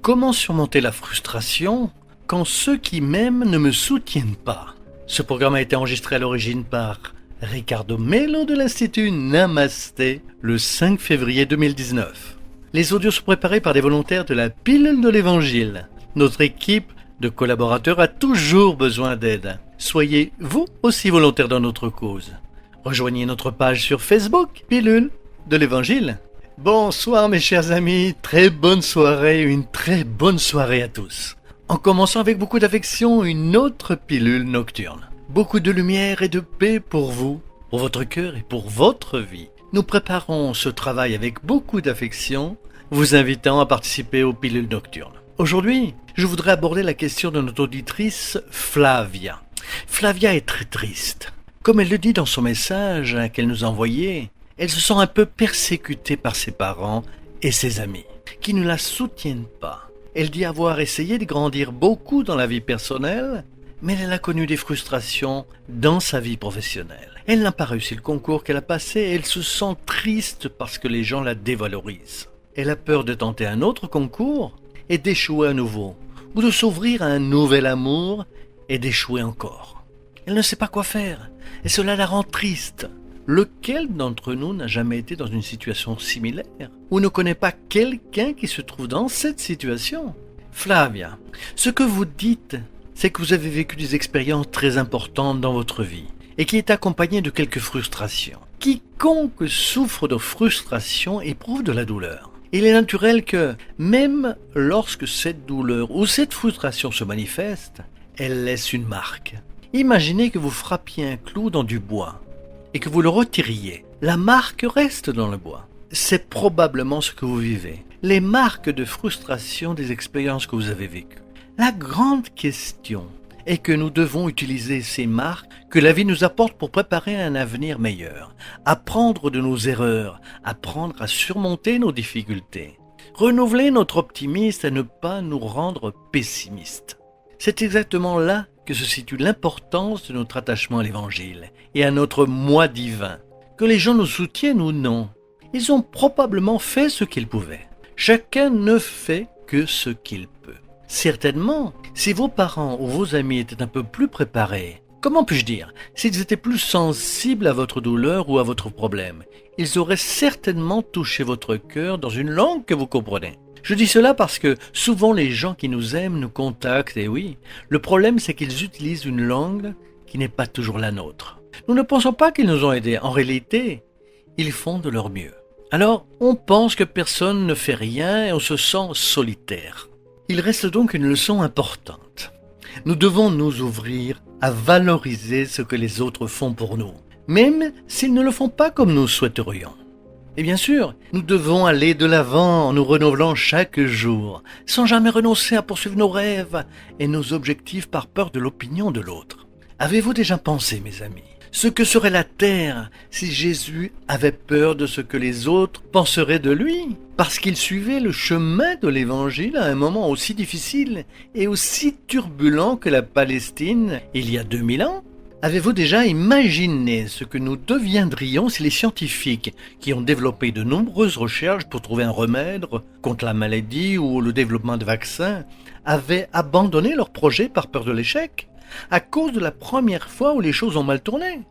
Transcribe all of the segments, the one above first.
Comment surmonter la frustration quand ceux qui m'aiment ne me soutiennent pas? Ce programme a été enregistré à l'origine par Ricardo Mello de l'Institut Namasté le 5 février 2019. Les audios sont préparés par des volontaires de la pilule de l'Évangile. Notre équipe de collaborateurs a toujours besoin d'aide. Soyez vous aussi volontaires dans notre cause. Rejoignez notre page sur Facebook, Pilule de l'Évangile. Bonsoir mes chers amis, très bonne soirée, une très bonne soirée à tous. En commençant avec beaucoup d'affection, une autre pilule nocturne. Beaucoup de lumière et de paix pour vous, pour votre cœur et pour votre vie. Nous préparons ce travail avec beaucoup d'affection, vous invitant à participer aux pilules nocturnes. Aujourd'hui, je voudrais aborder la question de notre auditrice Flavia. Flavia est très triste. Comme elle le dit dans son message qu'elle nous a envoyé, elle se sent un peu persécutée par ses parents et ses amis, qui ne la soutiennent pas. Elle dit avoir essayé de grandir beaucoup dans la vie personnelle, mais elle a connu des frustrations dans sa vie professionnelle. Elle n'a pas réussi le concours qu'elle a passé et elle se sent triste parce que les gens la dévalorisent. Elle a peur de tenter un autre concours et d'échouer à nouveau, ou de s'ouvrir à un nouvel amour et d'échouer encore. Elle ne sait pas quoi faire et cela la rend triste. Lequel d'entre nous n'a jamais été dans une situation similaire ou ne connaît pas quelqu'un qui se trouve dans cette situation? Flavia, ce que vous dites, c'est que vous avez vécu des expériences très importantes dans votre vie et qui est accompagné de quelques frustrations. Quiconque souffre de frustration éprouve de la douleur. Il est naturel que, même lorsque cette douleur ou cette frustration se manifeste, elle laisse une marque. Imaginez que vous frappiez un clou dans du bois et que vous le retiriez. La marque reste dans le bois. C'est probablement ce que vous vivez. Les marques de frustration des expériences que vous avez vécues. La grande question est que nous devons utiliser ces marques que la vie nous apporte pour préparer un avenir meilleur, apprendre de nos erreurs, apprendre à surmonter nos difficultés, renouveler notre optimisme et ne pas nous rendre pessimistes. C'est exactement là que se situe l'importance de notre attachement à l'Évangile et à notre moi divin. Que les gens nous soutiennent ou non, ils ont probablement fait ce qu'ils pouvaient. Chacun ne fait que ce qu'il peut. Certainement, si vos parents ou vos amis étaient un peu plus préparés, comment puis-je dire, s'ils étaient plus sensibles à votre douleur ou à votre problème, ils auraient certainement touché votre cœur dans une langue que vous comprenez. Je dis cela parce que souvent les gens qui nous aiment nous contactent, et oui, le problème c'est qu'ils utilisent une langue qui n'est pas toujours la nôtre. Nous ne pensons pas qu'ils nous ont aidés, en réalité, ils font de leur mieux. Alors, on pense que personne ne fait rien et on se sent solitaire. Il reste donc une leçon importante. Nous devons nous ouvrir à valoriser ce que les autres font pour nous, même s'ils ne le font pas comme nous souhaiterions. Et bien sûr, nous devons aller de l'avant en nous renouvelant chaque jour, sans jamais renoncer à poursuivre nos rêves et nos objectifs par peur de l'opinion de l'autre. Avez-vous déjà pensé, mes amis, ce que serait la terre si Jésus avait peur de ce que les autres penseraient de lui, parce qu'il suivait le chemin de l'Évangile à un moment aussi difficile et aussi turbulent que la Palestine il y a 2000 ans? Avez-vous déjà imaginé ce que nous deviendrions si les scientifiques qui ont développé de nombreuses recherches pour trouver un remède contre la maladie ou le développement de vaccins avaient abandonné leur projet par peur de l'échec, à cause de la première fois où les choses ont mal tourné?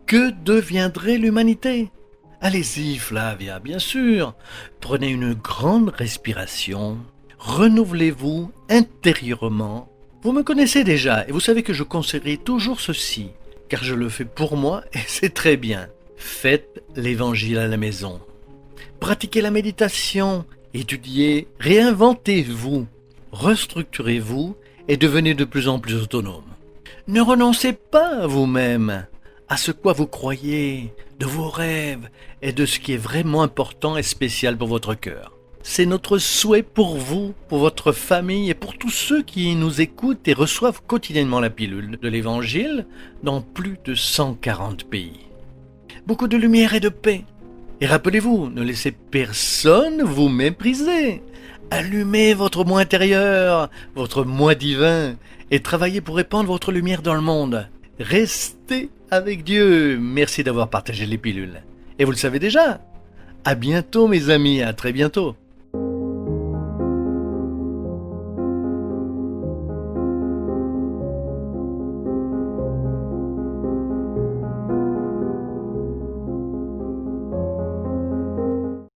Que deviendrait l'humanité? Allez-y, Flavia, bien sûr. Prenez une grande respiration, renouvelez-vous intérieurement. Vous me connaissez déjà et vous savez que je conseillerai toujours ceci, car je le fais pour moi et c'est très bien. Faites l'Évangile à la maison. Pratiquez la méditation, étudiez, réinventez-vous, restructurez-vous et devenez de plus en plus autonome. Ne renoncez pas à vous-même, à ce quoi vous croyez, de vos rêves et de ce qui est vraiment important et spécial pour votre cœur. C'est notre souhait pour vous, pour votre famille et pour tous ceux qui nous écoutent et reçoivent quotidiennement la pilule de l'Évangile dans plus de 140 pays. Beaucoup de lumière et de paix. Et rappelez-vous, ne laissez personne vous mépriser. Allumez votre moi intérieur, votre moi divin, et travaillez pour répandre votre lumière dans le monde. Restez avec Dieu. Merci d'avoir partagé les pilules. Et vous le savez déjà. À bientôt mes amis, à très bientôt.